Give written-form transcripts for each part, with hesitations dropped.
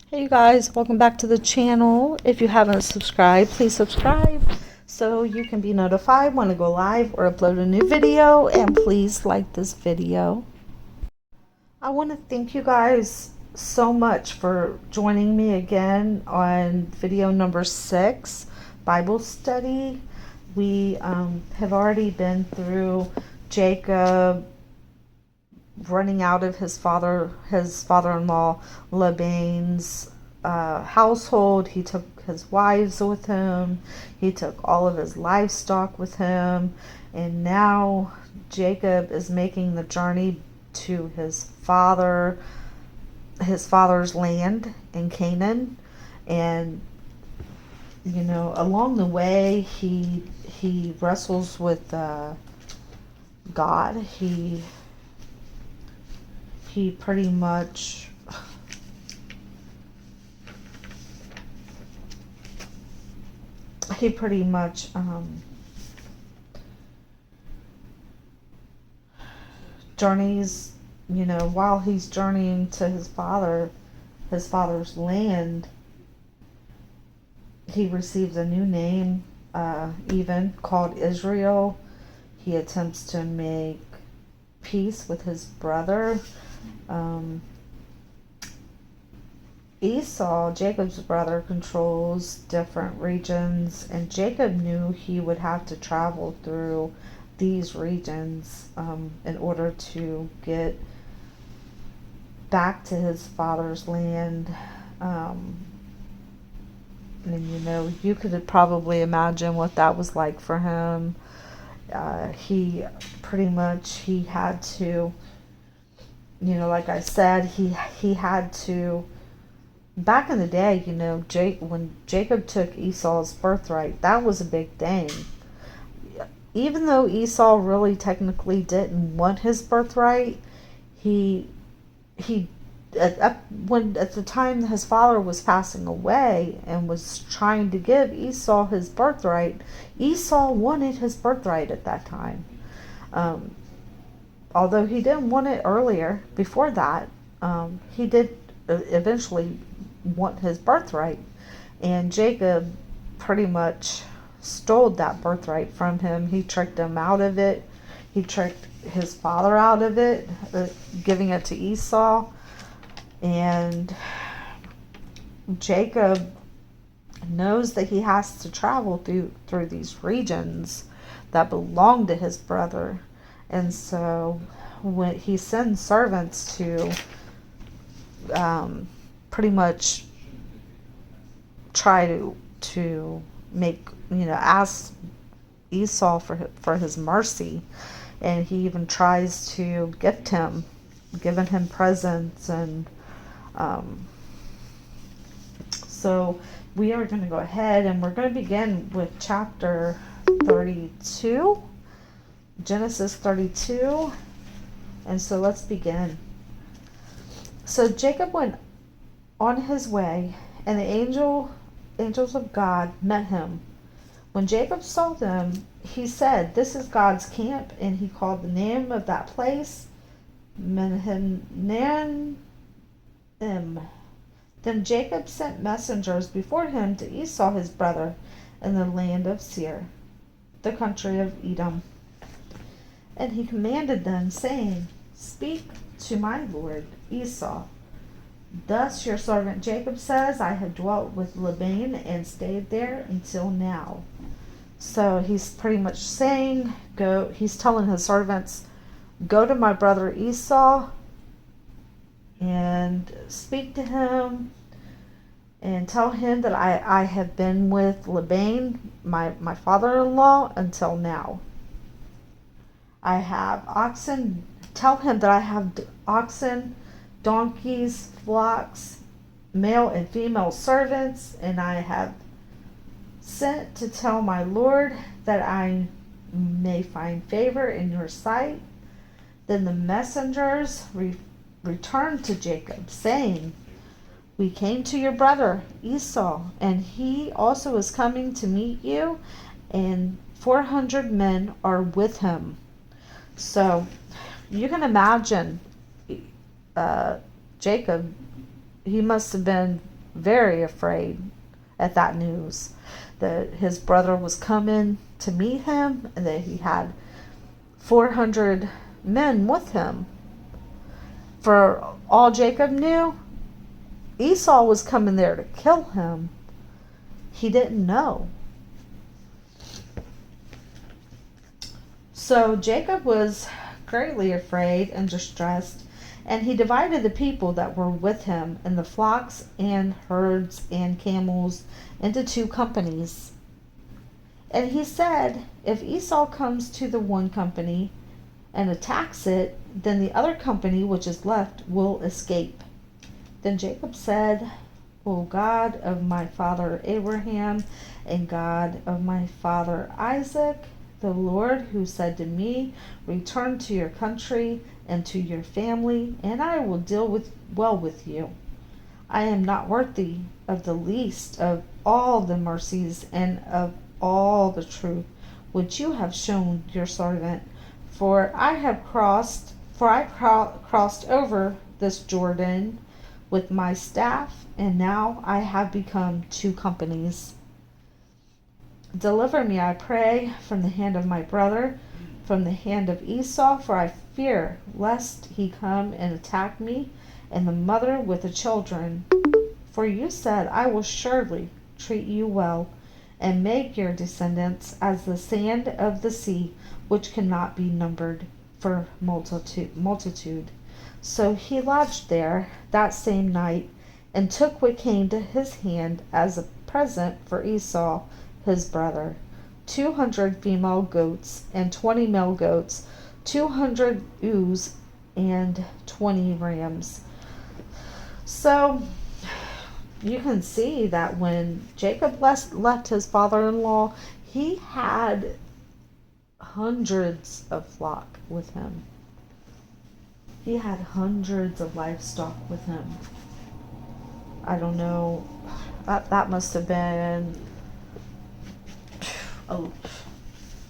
Hey you guys, welcome back to the channel. If you haven't subscribed, please subscribe so you can be notified when I go live or upload a new video, and please like this video. I want to thank you guys so much for joining me again on video number 6, Bible study. We have already been through Jacob running out of his father-in-law Laban's household. He took his wives with him. He took all of his livestock with him, and now Jacob is making the journey to his father's land in Canaan. And along the way he wrestles with God. He pretty much journeys, while he's journeying to his father's land. He receives a new name, even called Israel. He attempts to make peace with his brother. Esau, Jacob's brother, controls different regions, and Jacob knew he would have to travel through these regions in order to get back to his father's land. And you could probably imagine what that was like for him. He had to, like I said, he had to. Back in the day, when Jacob took Esau's birthright, that was a big thing. Even though Esau really technically didn't want his birthright, at the time his father was passing away and was trying to give Esau his birthright, Esau wanted his birthright at that time. Although he didn't want it earlier, before that, he did eventually want his birthright. And Jacob pretty much stole that birthright from him. He tricked him out of it. He tricked his father out of it, giving it to Esau. And Jacob knows that he has to travel through these regions that belong to his brother. And so when he sends servants to pretty much try to make, ask Esau for his mercy, and he even tries to gift him, giving him presents. And so we are going to go ahead and we're going to begin with chapter 32, Genesis 32. And so let's begin. So Jacob went on his way, and the angels of God met him. When Jacob saw them, he said, "This is God's camp," and he called the name of that place Mahanaim. Then Jacob sent messengers before him to Esau his brother in the land of Seir, the country of Edom. And he commanded them, saying, "Speak to my lord Esau. Thus your servant Jacob says, I have dwelt with Laban and stayed there until now." So he's pretty much saying, he's telling his servants, go to my brother Esau and speak to him and tell him that I have been with Laban, my father-in-law, until now. I have oxen. Tell him that I have oxen, donkeys, flocks, male and female servants, and I have sent to tell my lord that I may find favor in your sight. Then the messengers returned to Jacob, saying, "We came to your brother Esau, and he also is coming to meet you, and 400 men are with him." So you can imagine Jacob, he must have been very afraid at that news that his brother was coming to meet him and that he had 400 men with him. For all Jacob knew, Esau was coming there to kill him. He didn't know. So Jacob was greatly afraid and distressed, and he divided the people that were with him and the flocks and herds and camels into 2 companies. And he said, if Esau comes to the one company and attacks it, then the other company which is left will escape. Then Jacob said, O God of my father Abraham and God of my father Isaac, the Lord who said to me, return to your country and to your family, and I will deal well with you. I am not worthy of the least of all the mercies and of all the truth which you have shown your servant, for I crossed over this Jordan with my staff, and now I have become 2 companies. Deliver me, I pray, from the hand of my brother, from the hand of Esau, for I fear lest he come and attack me, and the mother with the children. For you said, I will surely treat you well, and make your descendants as the sand of the sea, which cannot be numbered for multitude. So he lodged there that same night, and took what came to his hand as a present for Esau his brother, 200 female goats and 20 male goats, 200 ewes and 20 rams. So you can see that when Jacob left his father-in-law, he had hundreds of flock with him. He had hundreds of livestock with him. I don't know, that must have been, oh,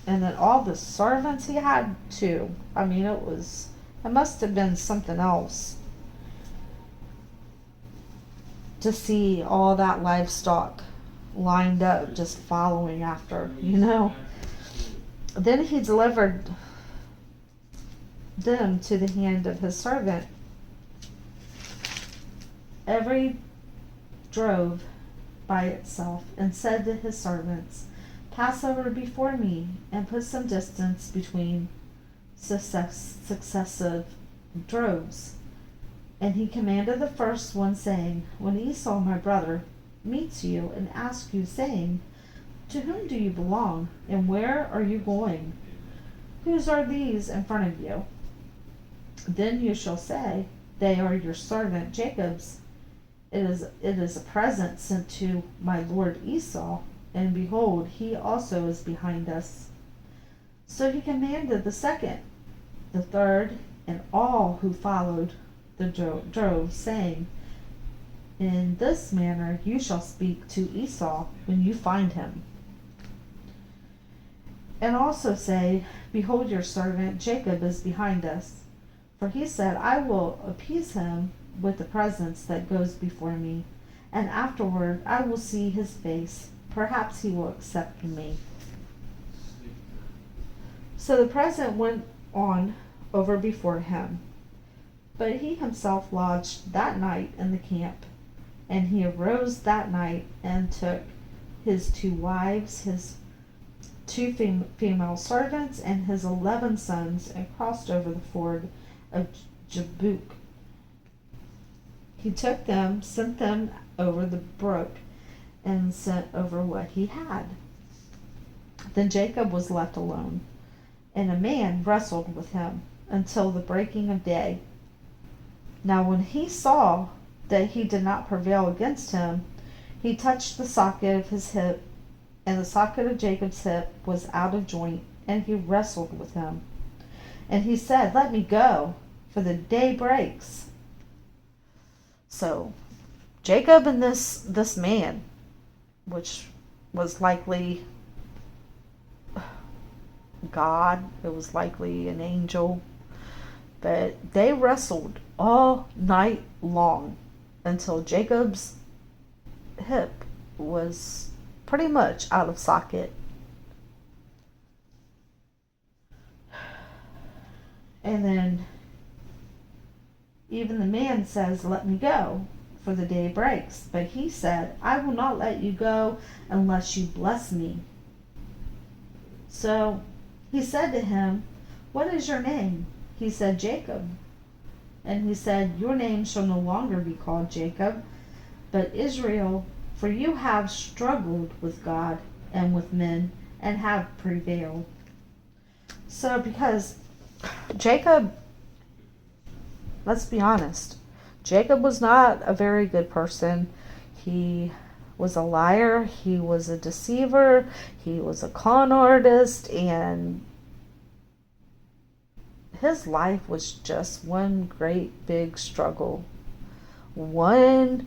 and then all the servants he had too. I mean, it must have been something else to see all that livestock lined up just following after, Then he delivered them to the hand of his servant. Every drove by itself, and said to his servants, pass over before me, and put some distance between successive droves. And he commanded the first one, saying, when Esau my brother meets you and asks you, saying, to whom do you belong, and where are you going? Whose are these in front of you? Then you shall say, they are your servant Jacob's. It is a present sent to my lord Esau, and behold, he also is behind us. So he commanded the second, the third, and all who followed the drove, saying, in this manner you shall speak to Esau when you find him. And also say, behold, your servant Jacob is behind us. For he said, I will appease him with the presence that goes before me, and afterward I will see his face. Perhaps he will accept me. So the present went on over before him, but he himself lodged that night in the camp. And he arose that night and took his 2 wives, his 2 female servants, and his 11 sons, and crossed over the ford of Jabbok. He took them, sent them over the brook, and sent over what he had. Then Jacob was left alone, and a man wrestled with him until the breaking of day. Now when he saw that he did not prevail against him, he touched the socket of his hip, and the socket of Jacob's hip was out of joint, and he wrestled with him. And he said, let me go, for the day breaks. So Jacob and this man, which was likely God, it was likely an angel, but they wrestled all night long until Jacob's hip was pretty much out of socket. And then even the man says, "Let me go, for the day breaks." But he said, "I will not let you go unless you bless me." So he said to him, "What is your name?" He said, "Jacob." And he said, "Your name shall no longer be called Jacob, but Israel, for you have struggled with God and with men and have prevailed." So because Jacob, let's be honest, Jacob was not a very good person. He was a liar, he was a deceiver, he was a con artist, and his life was just one great big struggle. One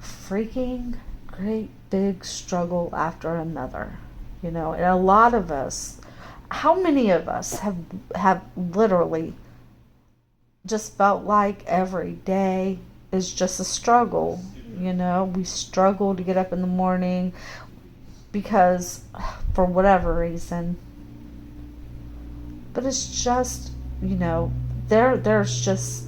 freaking great big struggle after another. And a lot of us, how many of us have literally just felt like every day is just a struggle? We struggle to get up in the morning because for whatever reason. But it's just, there's just,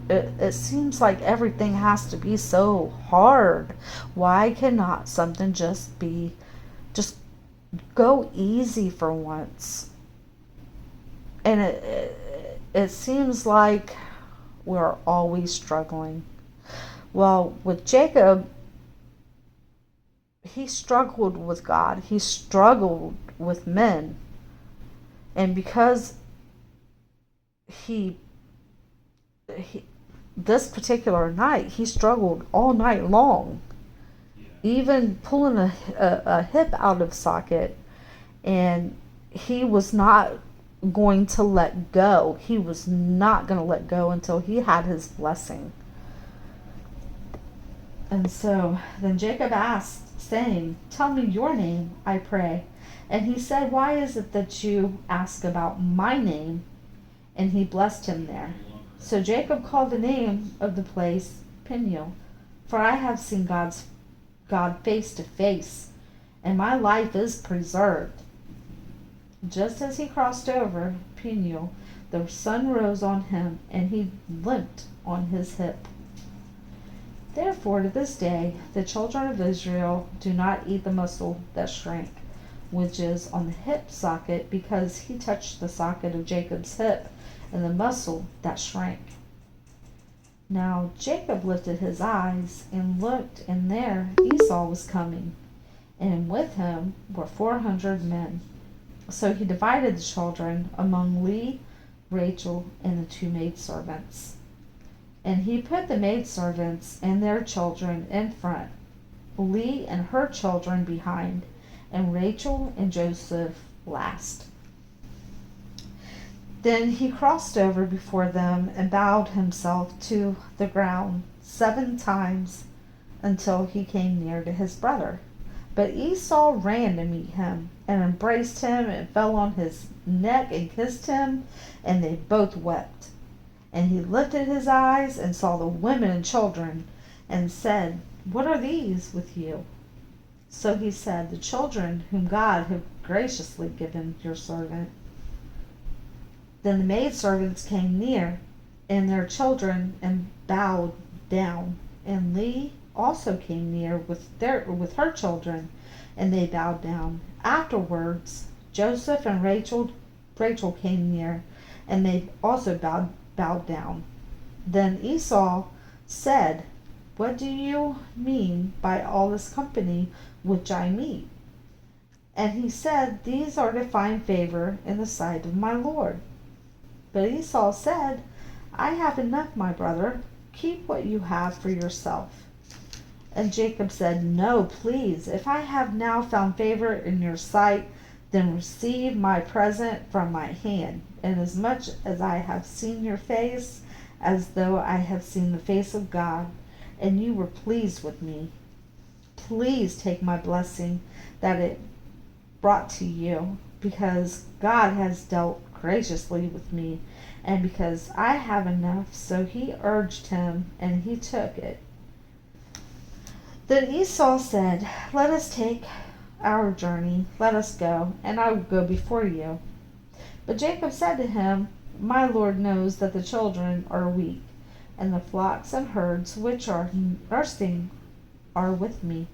it seems like everything has to be so hard. Why cannot something just go easy for once? And it seems like we're always struggling. Well, with Jacob, he struggled with God. He struggled with men. And because he this particular night, he struggled all night long, even pulling a hip out of socket, and he was not going to let go. He was not going to let go until he had his blessing. And so then Jacob asked, saying, "Tell me your name, I pray." And he said, "Why is it that you ask about my name?" And he blessed him there. So Jacob called the name of the place Peniel, for I have seen God face to face, and my life is preserved. Just as he crossed over Peniel, the sun rose on him, and he limped on his hip. Therefore, to this day, the children of Israel do not eat the muscle that shrank, which is on the hip socket, because he touched the socket of Jacob's hip and the muscle that shrank. Now Jacob lifted his eyes and looked, and there Esau was coming, and with him were 400 men. So he divided the children among Leah, Rachel, and the 2 maidservants. And he put the maidservants and their children in front, Leah and her children behind, and Rachel and Joseph last. Then he crossed over before them and bowed himself to the ground 7 times until he came near to his brother. But Esau ran to meet him and embraced him and fell on his neck and kissed him, and they both wept. And he lifted his eyes and saw the women and children, and said, "What are these with you?" So he said, "The children whom God had graciously given your servant." Then the maidservants came near, and their children, and bowed down. And Leah also came near with her children, and they bowed down. Afterwards, Joseph and Rachel came near, and they also bowed down. Then Esau said, "What do you mean by all this company which I meet?" And he said, "These are to find favor in the sight of my Lord." But Esau said, "I have enough, my brother. Keep what you have for yourself." And Jacob said, "No, please. If I have now found favor in your sight, then receive my present from my hand, inasmuch as I have seen your face, as though I have seen the face of God, and you were pleased with me. Please take my blessing that it brought to you, because God has dealt graciously with me, and because I have enough." So he urged him, and he took it. Then Esau said, "Let us take our journey. Let us go, and I will go before you." But Jacob said to him, "My Lord knows that the children are weak, and the flocks and herds which are nursing are with me.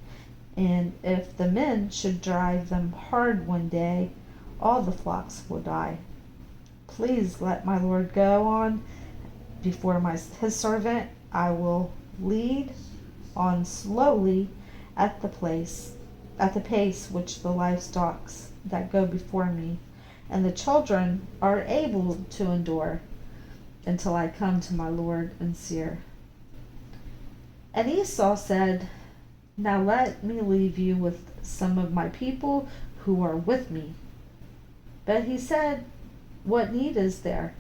And if the men should drive them hard one day, all the flocks will die. Please let my Lord go on before his servant. I will lead on slowly at the pace which the livestock that go before me, and the children are able to endure until I come to my Lord in Seir." And Esau said, "Now let me leave you with some of my people who are with me." But he said, "What need is there?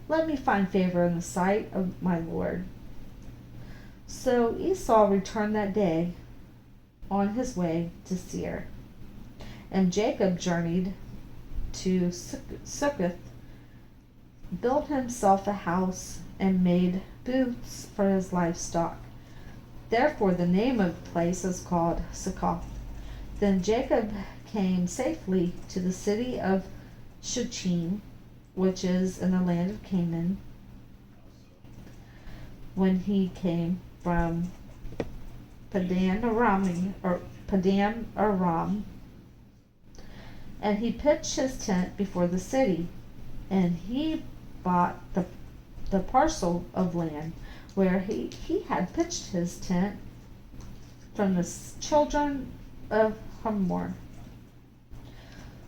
Let me find favor in the sight of my Lord." So Esau returned that day on his way to Seir. And Jacob journeyed to Succoth, built himself a house, and made booths for his livestock. Therefore the name of the place is called Succoth. Then Jacob came safely to the city of Shechem, which is in the land of Canaan, when he came from Padan Aram, and he pitched his tent before the city, and he bought the parcel of land where he had pitched his tent from the children of Hamor,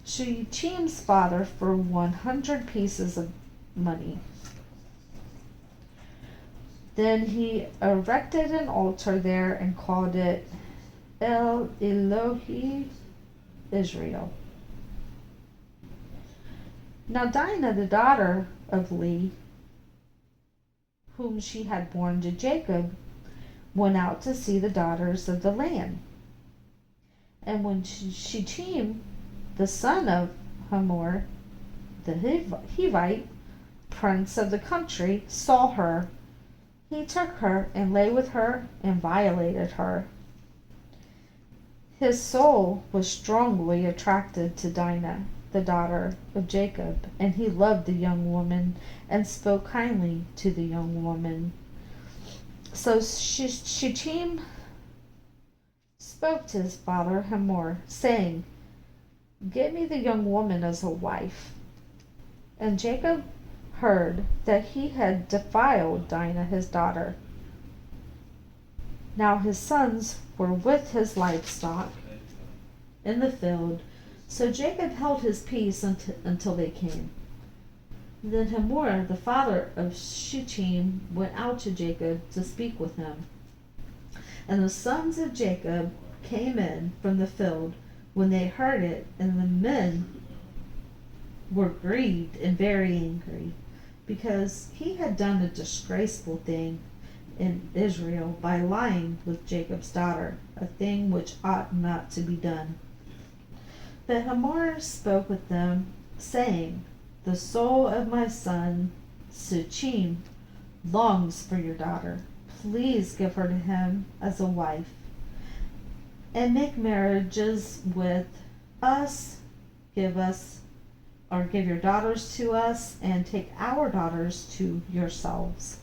Shechem's father, for 100 pieces of money. Then he erected an altar there and called it El Elohi Israel. Now Dinah, the daughter of Leah, whom she had borne to Jacob, went out to see the daughters of the land. And when Shechem, the son of Hamor, the Hivite, prince of the country, saw her, he took her and lay with her and violated her. His soul was strongly attracted to Dinah, the daughter of Jacob, and he loved the young woman and spoke kindly to the young woman. So Shechem spoke to his father Hamor, saying, "Get me the young woman as a wife." And Jacob heard that he had defiled Dinah his daughter. Now his sons were with his livestock in the field, so Jacob held his peace until they came. Then Hamor, the father of Shechem, went out to Jacob to speak with him. And the sons of Jacob came in from the field when they heard it, and the men were grieved and very angry, because he had done a disgraceful thing in Israel by lying with Jacob's daughter, a thing which ought not to be done. But Hamor spoke with them, saying, "The soul of my son Shechem longs for your daughter. Please give her to him as a wife, and make marriages with us. Give your daughters to us, and take our daughters to yourselves.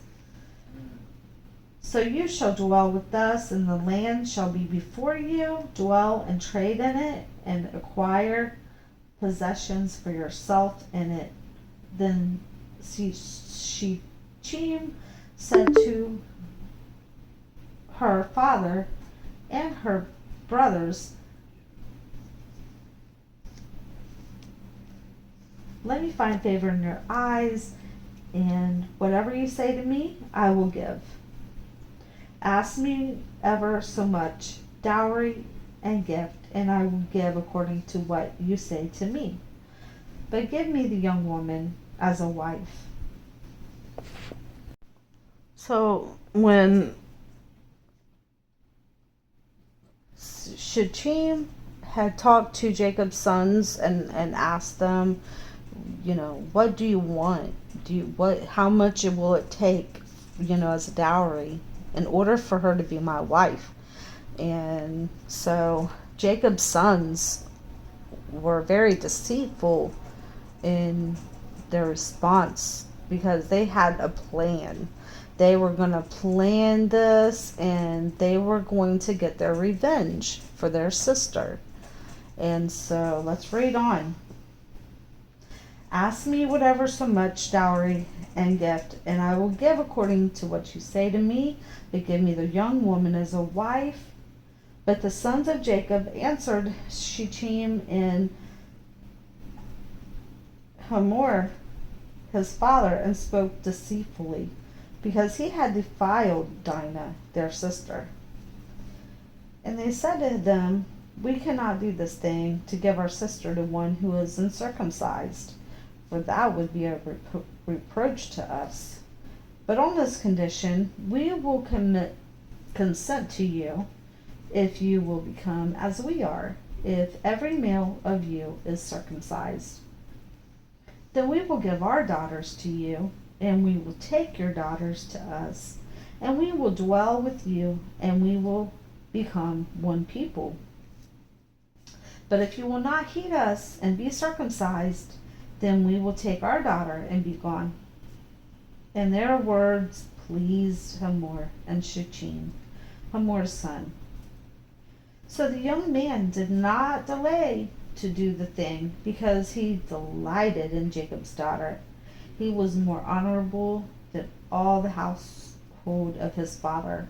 So you shall dwell with us, and the land shall be before you. Dwell and trade in it, and acquire possessions for yourself in it." Then Shechem said to her father and her brothers, "Let me find favor in your eyes, and whatever you say to me, I will give. Ask me ever so much, dowry and gift, and I will give according to what you say to me. But give me the young woman as a wife." So when Shechem had talked to Jacob's sons and asked them, what do you want? How much will it take, as a dowry in order for her to be my wife? And so Jacob's sons were very deceitful in their response because they had a plan. They were going to plan this and they were going to get their revenge for their sister. And so let's read on. Ask me whatever so much dowry and gift, and I will give according to what you say to me, but give me the young woman as a wife. But the sons of Jacob answered Shechem and Hamor, his father, and spoke deceitfully, because he had defiled Dinah, their sister. And they said to them, we cannot do this thing to give our sister to one who is uncircumcised, for that would be a reproach to us. But on this condition, we will consent to you, if you will become as we are, if every male of you is circumcised. Then we will give our daughters to you, and we will take your daughters to us, and we will dwell with you, and we will become one people. But if you will not heed us and be circumcised, then we will take our daughter and be gone. And their words pleased Hamor and Shechem, Hamor's son. So the young man did not delay to do the thing, because he delighted in Jacob's daughter. He was more honorable than all the household of his father.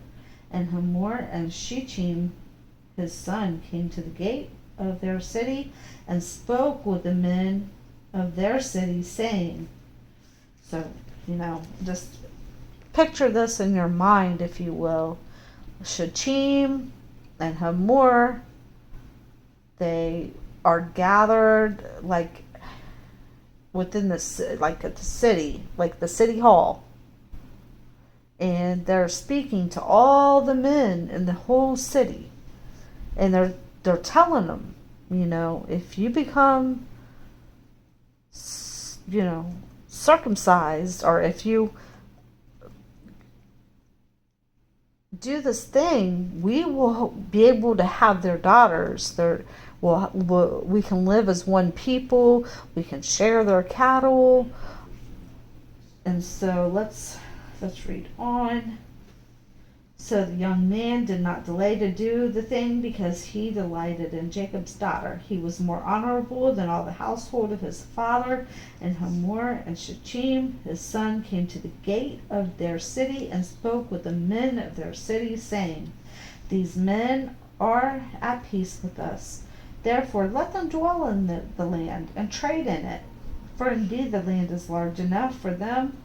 And Hamor and Shechem, his son, came to the gate of their city and spoke with the men of their city, saying, so, just picture this in your mind, if you will. Shechem and Hamor, they are gathered like within the, like at the city, like the city hall, and they're speaking to all the men in the whole city, and they're telling them, if you become, circumcised, or if you do this thing, we will be able to have their daughters. We can live as one people. We can share their cattle. And so let's read on. So the young man did not delay to do the thing, because he delighted in Jacob's daughter. He was more honorable than all the household of his father. And Hamor and Shechem, his son, came to the gate of their city and spoke with the men of their city, saying, these men are at peace with us. Therefore let them dwell in the land and trade in it. For indeed the land is large enough for them.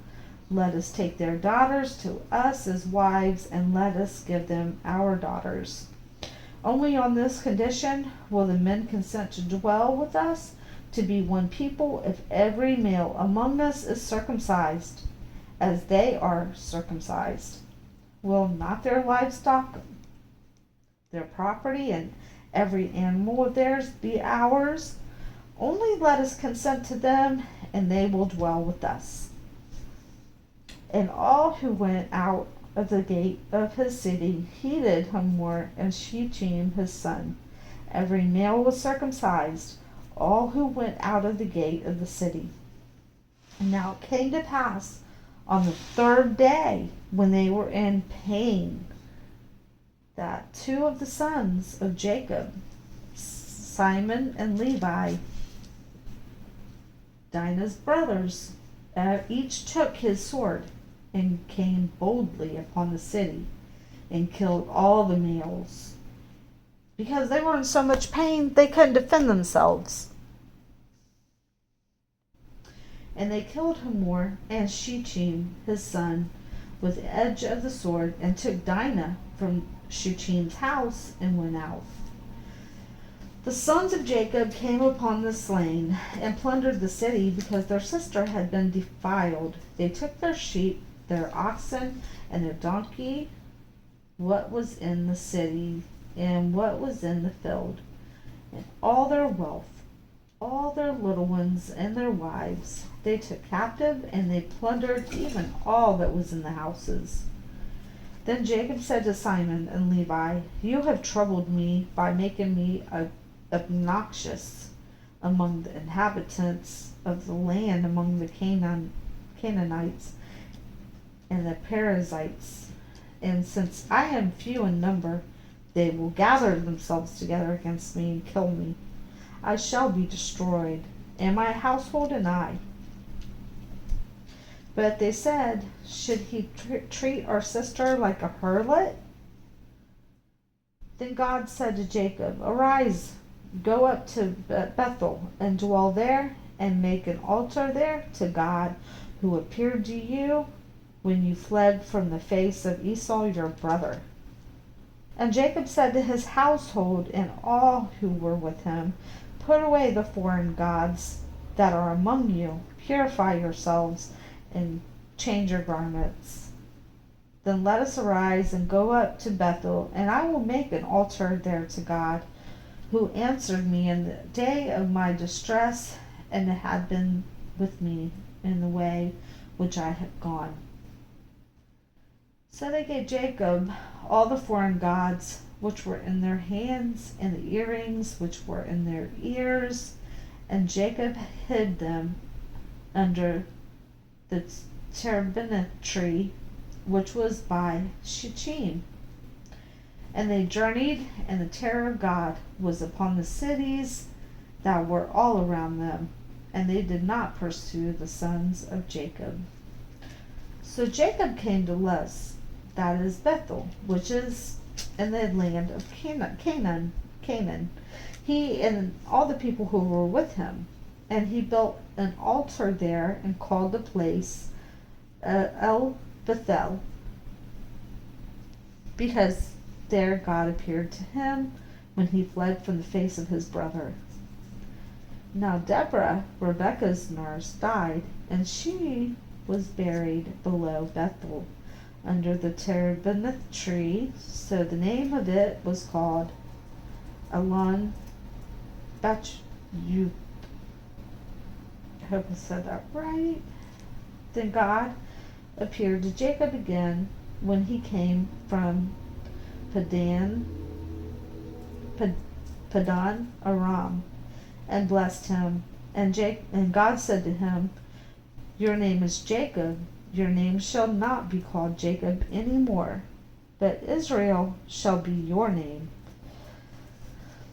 Let us take their daughters to us as wives, and let us give them our daughters. Only on this condition will the men consent to dwell with us, to be one people, if every male among us is circumcised, as they are circumcised. Will not their livestock, their property, and every animal of theirs be ours? Only let us consent to them, and they will dwell with us. And all who went out of the gate of his city heeded Hamor and Shechem his son. Every male was circumcised, all who went out of the gate of the city. And now it came to pass on the third day, when they were in pain, that two of the sons of Jacob, Simon and Levi, Dinah's brothers, each took his sword and came boldly upon the city and killed all the males, because they were in so much pain they couldn't defend themselves. And they killed Hamor and Shechem his son with the edge of the sword, and took Dinah from Shechem's house and went out. The sons of Jacob came upon the slain and plundered the city, because their sister had been defiled. They took their sheep, their oxen, and their donkey, what was in the city and what was in the field, and all their wealth, all their little ones and their wives they took captive, and they plundered even all that was in the houses. Then Jacob said to Simon and Levi, "You have troubled me by making me obnoxious among the inhabitants of the land, among the Canaanites and the Perizzites. And since I am few in number, they will gather themselves together against me and kill me. I shall be destroyed, and my household and I." But they said, "Should he treat our sister like a harlot?" Then God said to Jacob, "Arise, go up to Bethel, and dwell there, and make an altar there to God who appeared to you when you fled from the face of Esau your brother." And Jacob said to his household and all who were with him, "Put away the foreign gods that are among you, purify yourselves, and change your garments. Then let us arise and go up to Bethel, and I will make an altar there to God, who answered me in the day of my distress, and had been with me in the way which I had gone." So they gave Jacob all the foreign gods which were in their hands, and the earrings which were in their ears, and Jacob hid them under the terebinth tree which was by Shittim. And they journeyed, and the terror of God was upon the cities that were all around them, and they did not pursue the sons of Jacob. So Jacob came to Luz, that is Bethel, which is in the land of Canaan, he and all the people who were with him. And he built an altar there and called the place El Bethel, because there God appeared to him when he fled from the face of his brother. Now Deborah, Rebekah's nurse, died, and she was buried below Bethel under the terebinth tree. So the name of it was called Elon Beth-Youth. I hope I said that right. Then God appeared to Jacob again when he came from Padan Aram, and blessed him. And God said to him, "Your name is Jacob. Your name shall not be called Jacob any more, but Israel shall be your name."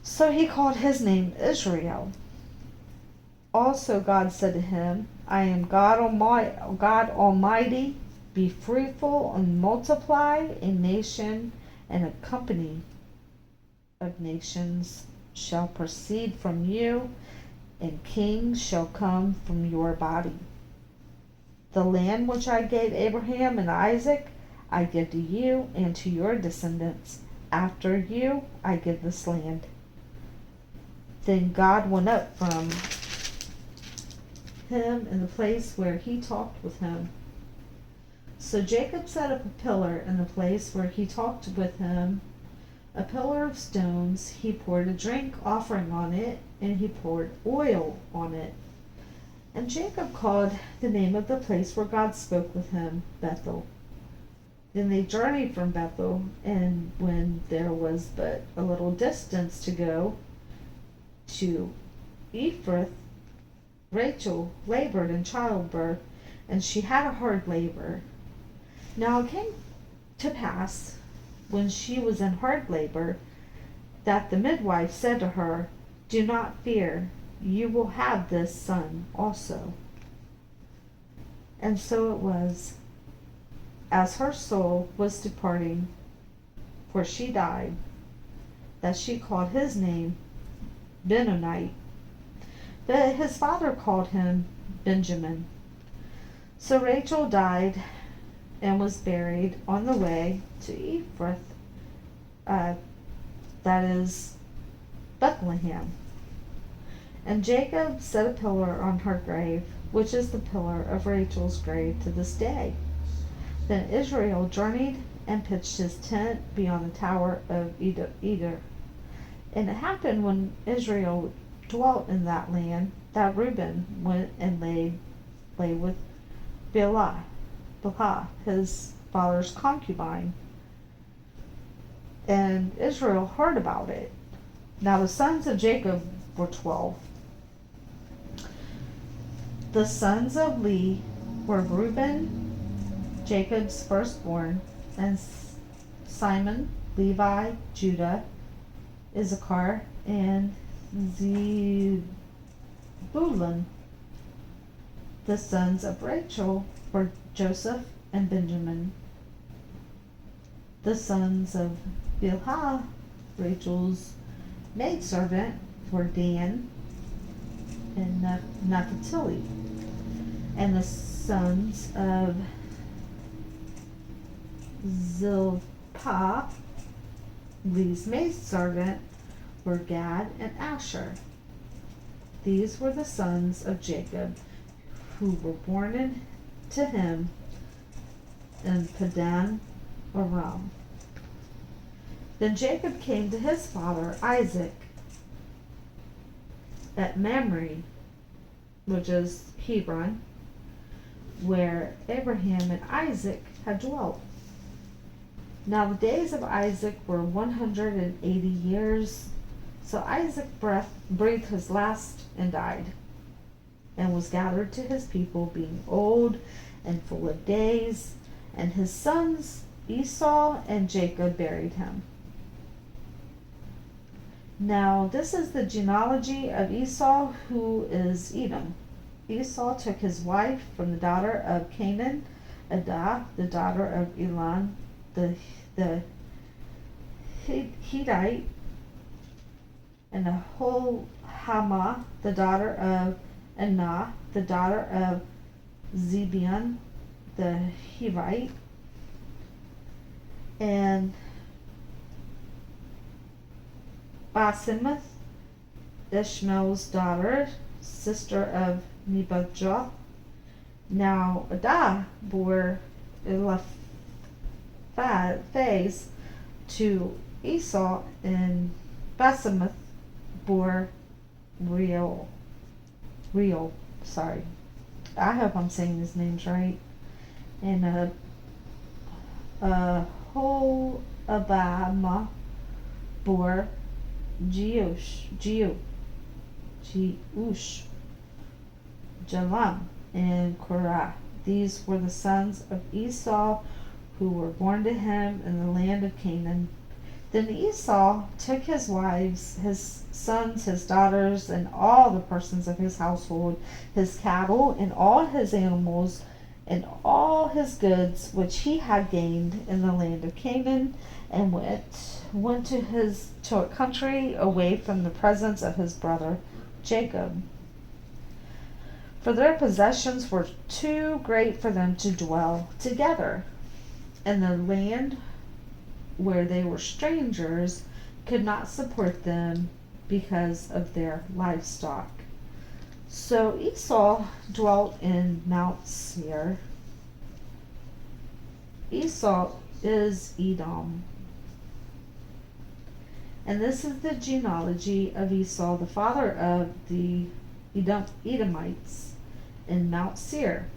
So he called his name Israel. Also God said to him, "I am God Almighty. Be fruitful and multiply. A nation and a company of nations shall proceed from you, and kings shall come from your body. The land which I gave Abraham and Isaac, I give to you and to your descendants. After you, I give this land." Then God went up from him in the place where he talked with him. So Jacob set up a pillar in the place where he talked with him, a pillar of stones. He poured a drink offering on it, and he poured oil on it. And Jacob called the name of the place where God spoke with him Bethel. Then they journeyed from Bethel, and when there was but a little distance to go to Ephrath, Rachel labored in childbirth, and she had a hard labor. Now it came to pass, when she was in hard labor, that the midwife said to her, "Do not fear, you will have this son also." And so it was, as her soul was departing, for she died, that she called his name Benoni. But his father called him Benjamin. So Rachel died and was buried on the way to Ephrath, that is Bethlehem. And Jacob set a pillar on her grave, which is the pillar of Rachel's grave to this day. Then Israel journeyed and pitched his tent beyond the tower of Eder. And it happened when Israel dwelt in that land, that Reuben went and lay with Bilhah, his father's concubine, And Israel heard about it. Now the sons of Jacob were 12. The sons of Leah were Reuben, Jacob's firstborn, and Simon, Levi, Judah, Issachar, and Zebulun. The sons of Rachel were Joseph and Benjamin. The sons of Bilhah, Rachel's maidservant, were Dan and Naphtali. And the sons of Zilpah, Leah's maidservant, were Gad and Asher. These were the sons of Jacob, who were born to him in Padan Aram. Then Jacob came to his father Isaac at Mamre, which is Hebron, where Abraham and Isaac had dwelt. Now the days of Isaac were 180 years. So Isaac breathed his last and died, and was gathered to his people, being old and full of days. And his sons Esau and Jacob buried him. Now this is the genealogy of Esau, who is Edom. Esau took his wife from the daughter of Canaan, Adah, the daughter of Elon, the Hittite, and Aholhamah, the daughter of Anah, the daughter of Zibeon, the Hivite, and Basemath, Ishmael's daughter, sister of Nebajoth. Now Adah bore Eliphaz to Esau, and Basemath bore Reuel. Sorry, I hope I'm saying his names right. And Holabama bore Jeush, Jalam, and Korah. These were the sons of Esau, who were born to him in the land of Canaan. Then Esau took his wives, his sons, his daughters, and all the persons of his household, his cattle, and all his animals, and all his goods which he had gained in the land of Canaan, and went to a country away from the presence of his brother Jacob. For their possessions were too great for them to dwell together, and the land where they were strangers could not support them because of their livestock. So Esau dwelt in Mount Seir. Esau is Edom. And this is the genealogy of Esau, the father of the Edomites in Mount Seir.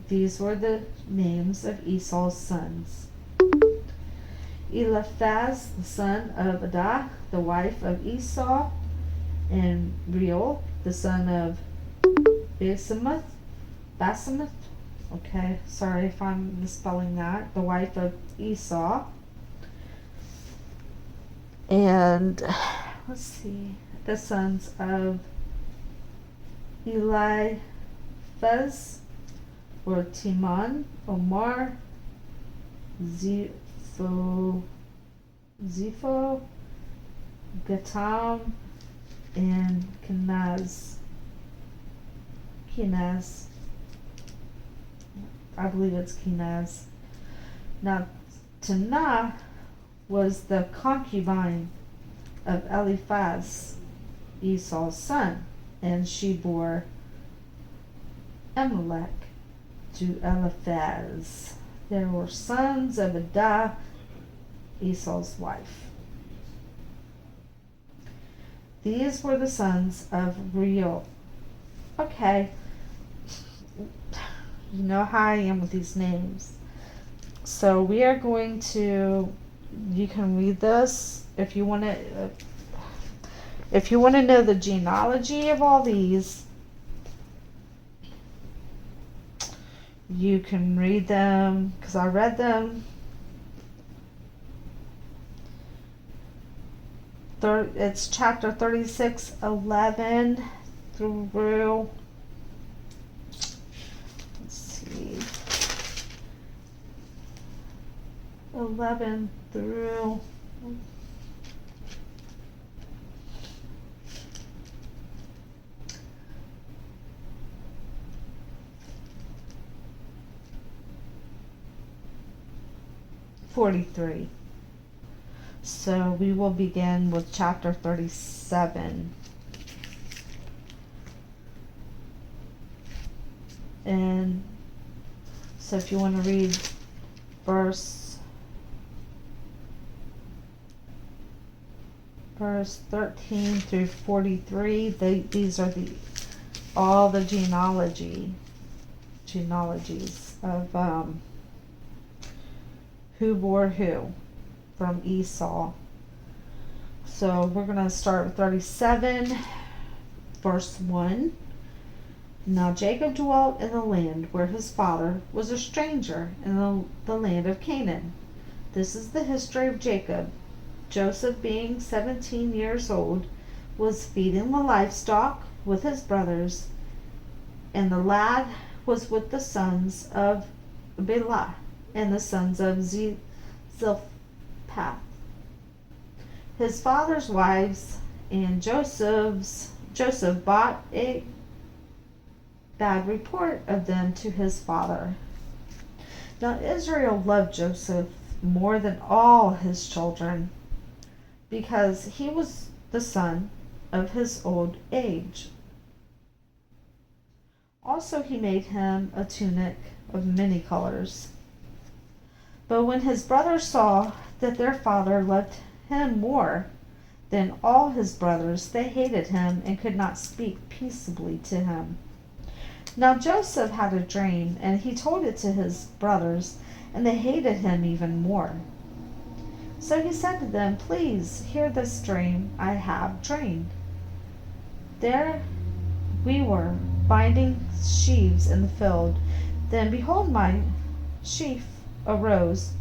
These were the names of Esau's sons. Eliphaz, the son of Adah, the wife of Esau, and Reuel, the son of Basemath, okay, sorry if I'm misspelling that, the wife of Esau. And let's see, the sons of Eliphaz were Timon, Omar, Zepho, Gatam, and Kenaz. I believe it's Kenaz. Now, Tanah was the concubine of Eliphaz, Esau's son, and she bore Amalek to Eliphaz. There were sons of Adah, Esau's wife. These were the sons of Reuel. Okay, you know how I am with these names. So we are going to You can read this if you want to. If you want to know the genealogy of all these, you can read them because I read them. It's chapter 36:11 through, let's see, 11 through 43. So we will begin with chapter 37. And so if you want to read verse 13 through 43, these are all the genealogies of who bore who from Esau. So we're going to start with 37, verse 1. Now Jacob dwelt in the land where his father was a stranger, in the land of Canaan. This is the history of Jacob. Joseph, being 17 years old, was feeding the livestock with his brothers, and the lad was with the sons of Bilhah and the sons of Zilpah, his father's wives, and Joseph brought a bad report of them to his father. Now Israel loved Joseph more than all his children, because he was the son of his old age. Also he made him a tunic of many colors. But when his brothers saw that their father loved him more than all his brothers, they hated him and could not speak peaceably to him. Now Joseph had a dream, and he told it to his brothers, and they hated him even more. So he said to them, "Please hear this dream I have dreamed. There we were, binding sheaves in the field. Then behold, my sheaf arose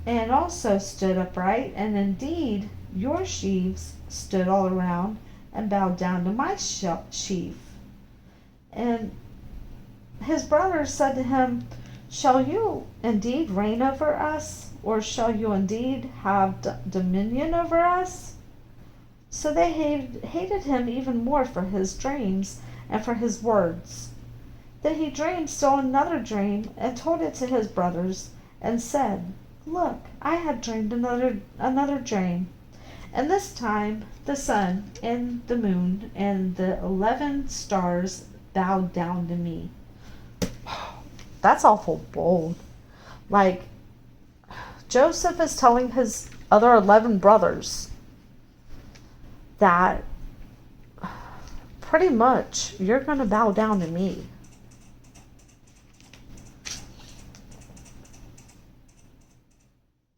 and also stood upright, and indeed your sheaves stood all around and bowed down to my sheaf." And his brothers said to him, "Shall you indeed reign over us, or shall you indeed have dominion over us?" So they hated him even more for his dreams and for his words. Then he dreamed still another dream, and told it to his brothers, and said, "Look, I have dreamed another dream. And this time the sun and the moon and the 11 stars bowed down to me." That's awful bold. Like, Joseph is telling his other 11 brothers that pretty much you're going to bow down to me.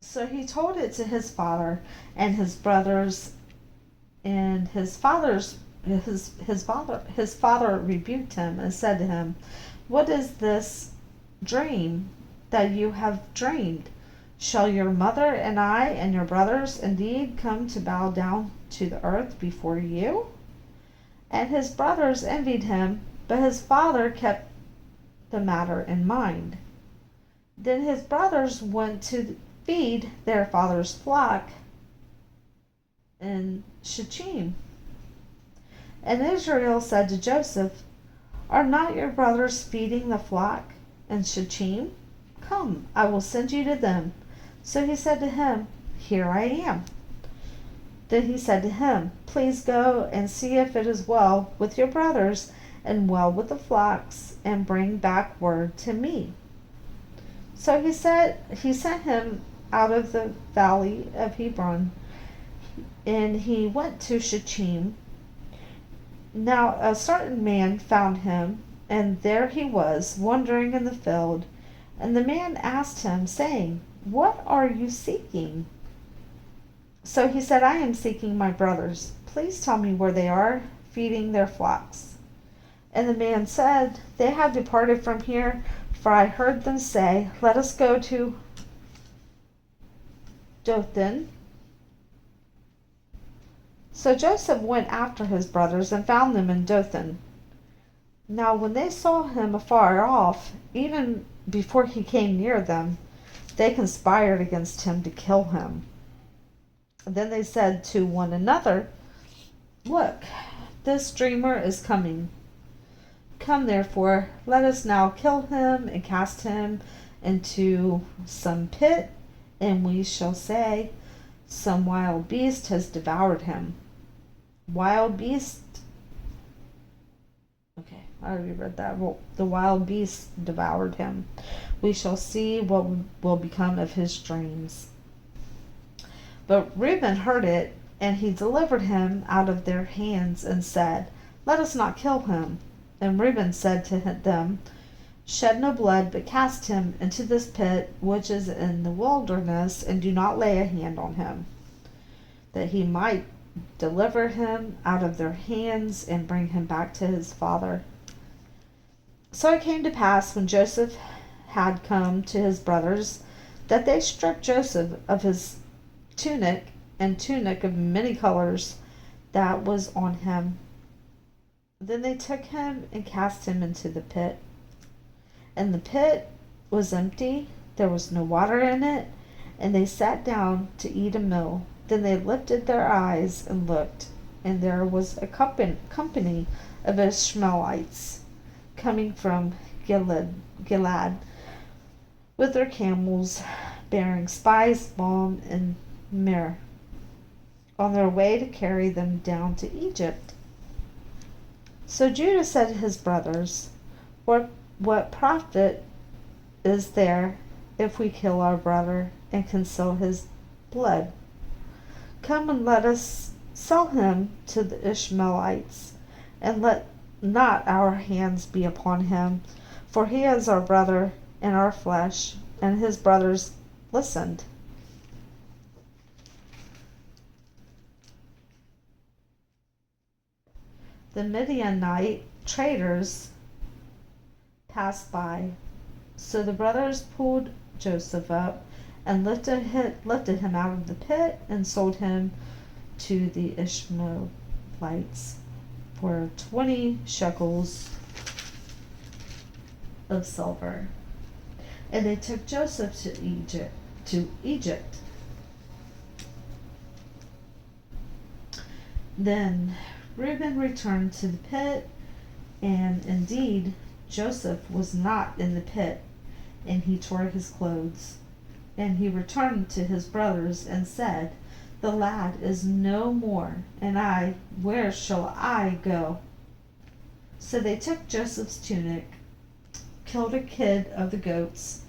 So he told it to his father and his brothers, and his father rebuked him and said to him, "What is this dream that you have dreamed? Shall your mother and I and your brothers indeed come to bow down to the earth before you?" And his brothers envied him, but his father kept the matter in mind. Then his brothers went to feed their father's flock in Shechem. And Israel said to Joseph, "Are not your brothers feeding the flock in Shechem? Come, I will send you to them." So he said to him, "Here I am." Then he said to him, "Please go and see if it is well with your brothers and well with the flocks, and bring back word to me." So he sent him out of the valley of Hebron, and he went to Shechem. Now a certain man found him, and there he was, wandering in the field. And the man asked him, saying, "What are you seeking?" So he said, "I am seeking my brothers. Please tell me where they are, feeding their flocks." And the man said, "They have departed from here, for I heard them say, 'Let us go to Dothan.'" So Joseph went after his brothers and found them in Dothan. Now when they saw him afar off, even before he came near them, they conspired against him to kill him. Then they said to one another, "Look, this dreamer is coming. Come therefore, let us now kill him and cast him into some pit, and we shall say, 'Some wild beast has devoured him.'" Wild beast. Okay, I already read that. Well, the wild beast devoured him. We shall see what will become of his dreams. But Reuben heard it, and he delivered him out of their hands and said, "Let us not kill him." And Reuben said to them, "Shed no blood, but cast him into this pit which is in the wilderness, and do not lay a hand on him, that he might deliver him out of their hands and bring him back to his father." So it came to pass, when Joseph had come to his brothers, that they stripped Joseph of his tunic and tunic of many colors that was on him. Then they took him and cast him into the pit. And the pit was empty, there was no water in it, and they sat down to eat a meal. Then they lifted their eyes and looked, and there was a company of Ishmaelites coming from Gilead with their camels, bearing spice, balm, and myrrh, on their way to carry them down to Egypt. So Judah said to his brothers, What profit is there if we kill our brother and conceal his blood? Come and let us sell him to the Ishmaelites, and let not our hands be upon him, for he is our brother and our flesh." And his brothers listened. The Midianite traders passed by. So the brothers pulled Joseph up and lifted him out of the pit and sold him to the Ishmaelites for 20 shekels of silver. And they took Joseph to Egypt. Then Reuben returned to the pit, and indeed Joseph was not in the pit, and he tore his clothes. And he returned to his brothers and said, "The lad is no more, and I, where shall I go?" So they took Joseph's tunic, killed a kid of the goats,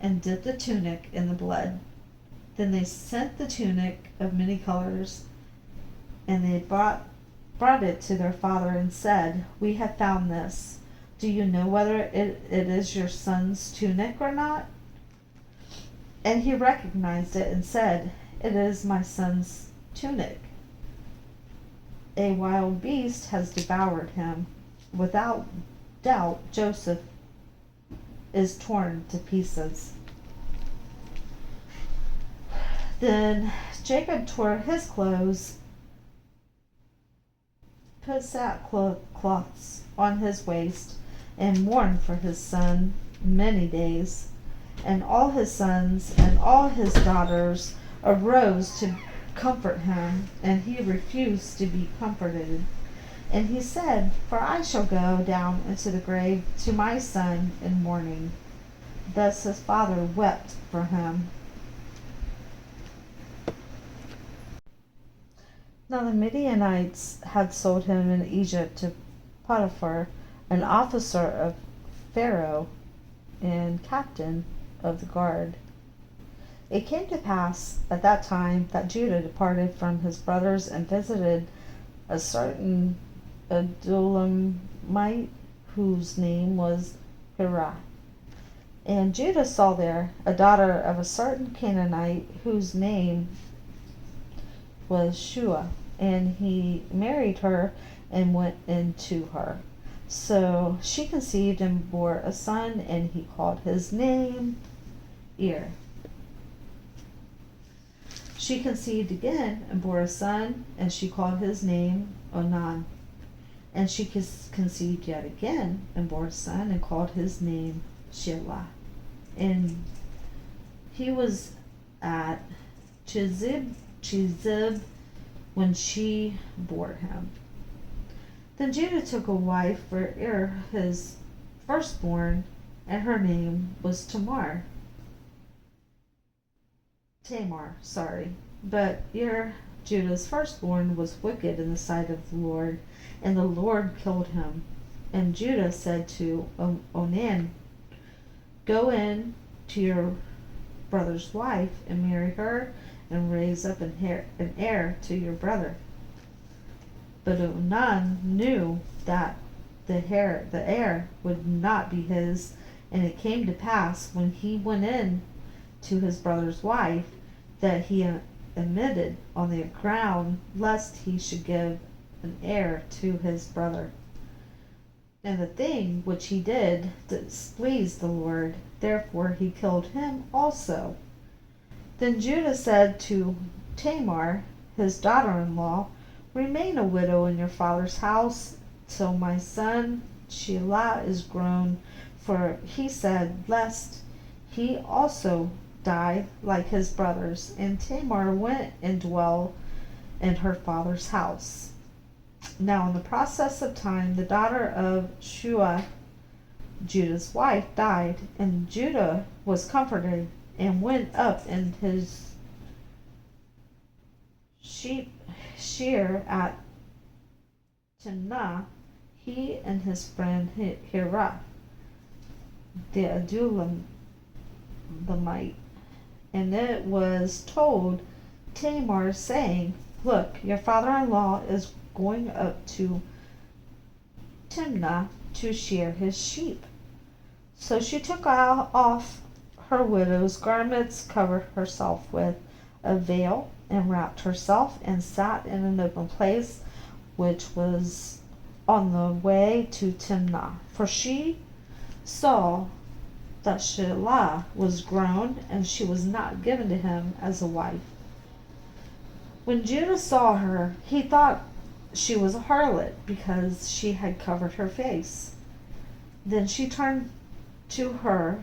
and dipped the tunic in the blood. Then they sent the tunic of many colors, and they brought it to their father and said, "We have found this. Do you know whether it is your son's tunic or not?" And he recognized it and said, "It is my son's tunic. A wild beast has devoured him. Without doubt, Joseph is torn to pieces." Then Jacob tore his clothes, put sackcloths on his waist, and mourned for his son many days. And all his sons and all his daughters arose to comfort him, and he refused to be comforted. And he said, "For I shall go down into the grave to my son in mourning." Thus his father wept for him. Now the Midianites had sold him in Egypt to Potiphar, an officer of Pharaoh and captain of the guard. It came to pass at that time that Judah departed from his brothers and visited a certain Adullamite whose name was Hirah. And Judah saw there a daughter of a certain Canaanite whose name was Shua, and he married her and went into her. So she conceived and bore a son, and he called his name Ir. She conceived again and bore a son, and she called his name Onan. And she conceived yet again and bore a son, and called his name Shelah. And he was at Chizib when she bore him. Then Judah took a wife for Ir, his firstborn, and her name was Tamar. But Ir, Judah's firstborn, was wicked in the sight of the Lord, and the Lord killed him. And Judah said to Onan, "Go in to your brother's wife and marry her, and raise up an heir to your brother." But Onan knew that the heir would not be his, and it came to pass when he went in to his brother's wife that he admitted on the ground lest he should give an heir to his brother. And the thing which he did displeased the Lord, therefore he killed him also. Then Judah said to Tamar, his daughter-in-law, "Remain a widow in your father's house till my son Shelah is grown," for he said, lest he also die like his brothers. And Tamar went and dwelt in her father's house. Now in the process of time, the daughter of Shua, Judah's wife, died, and Judah was comforted and went up in his shear at Timnah, he and his friend Hirah, the Adulamite. And it was told Tamar, saying, "Look, your father-in-law is going up to Timnah to shear his sheep." So she took off her widow's garments, covered herself with a veil, and wrapped herself, and sat in an open place which was on the way to Timnah. For she saw that Shelah was grown, and she was not given to him as a wife. When Judah saw her, he thought she was a harlot, because she had covered her face. Then he turned to her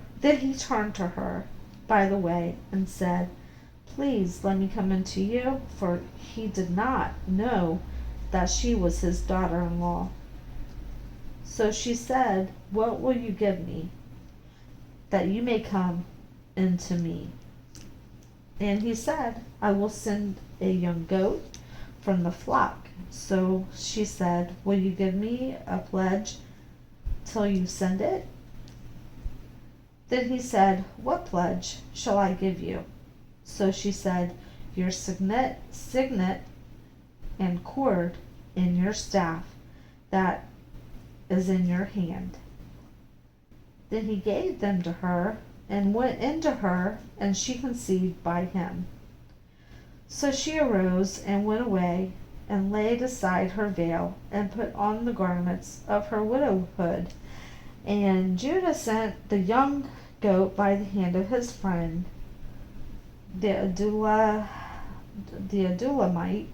by the way, and said, "Please let me come into you," for he did not know that she was his daughter-in-law. So she said, "What will you give me, that you may come into me?" And he said, "I will send a young goat from the flock." So she said, "Will you give me a pledge till you send it?" Then he said, "What pledge shall I give you?" So she said, "Your signet and cord in your staff that is in your hand." Then he gave them to her, and went into her, and she conceived by him. So she arose and went away, and laid aside her veil, and put on the garments of her widowhood. And Judah sent the young goat by the hand of his friend, the Adulamite,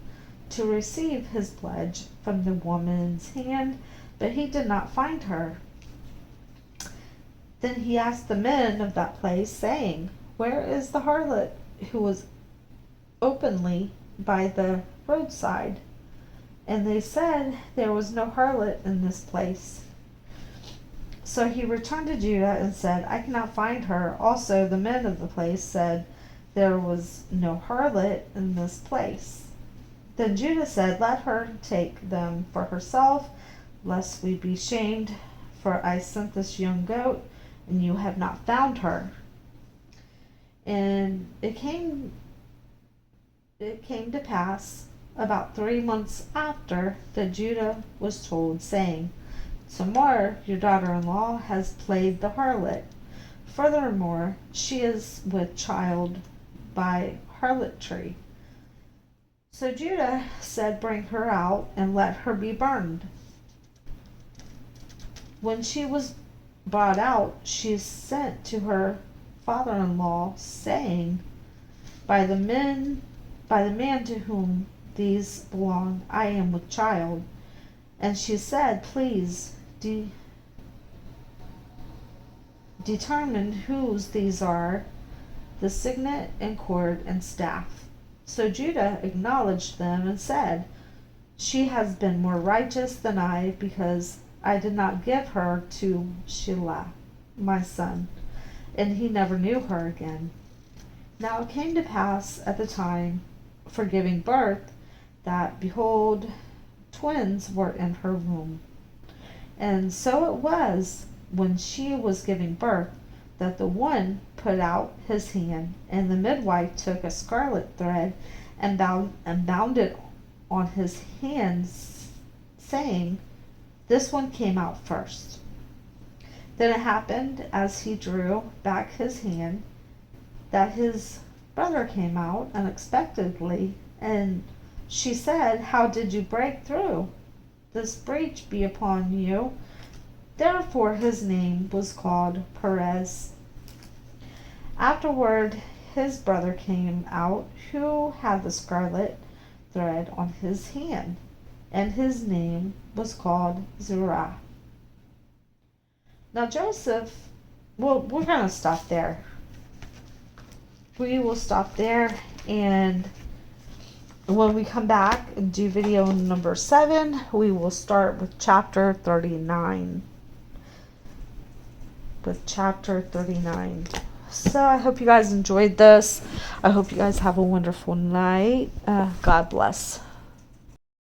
to receive his pledge from the woman's hand, but he did not find her. Then he asked the men of that place, saying, "Where is the harlot who was openly by the roadside?" And they said, "There was no harlot in this place." So he returned to Judah and said, "I cannot find her." Also the men of the place said, "There was no harlot in this place." Then Judah said, "Let her take them for herself, lest we be shamed, for I sent this young goat, and you have not found her." And it came to pass about 3 months after that Judah was told, saying, "Tamar, your daughter-in-law, has played the harlot, Furthermore, she is with child by harlotry. So Judah said, bring her out and let her be burned. When she was brought out, she sent to her father-in-law, saying, by the man to whom these belong, I am with child. And she said, please determine whose these are, the signet and cord and staff. So Judah acknowledged them and said, she has been more righteous than I, because I did not give her to Shelah, my son, and he never knew her again. Now it came to pass at the time for giving birth that, behold, twins were in her womb. And so it was, when she was giving birth, that the one put out his hand, and the midwife took a scarlet thread and bound it on his hands, saying, this one came out first. Then it happened, as he drew back his hand, that his brother came out unexpectedly, and she said, how did you break through? This breach be upon you. Therefore his name was called Perez. Afterward his brother came out, who had the scarlet thread on his hand, and his name was called Zerah. Now Joseph, well, we're going to stop there. We will stop there, and when we come back and do video number 7, we will start with chapter 39. So I hope you guys enjoyed this. I hope you guys have a wonderful night. God bless.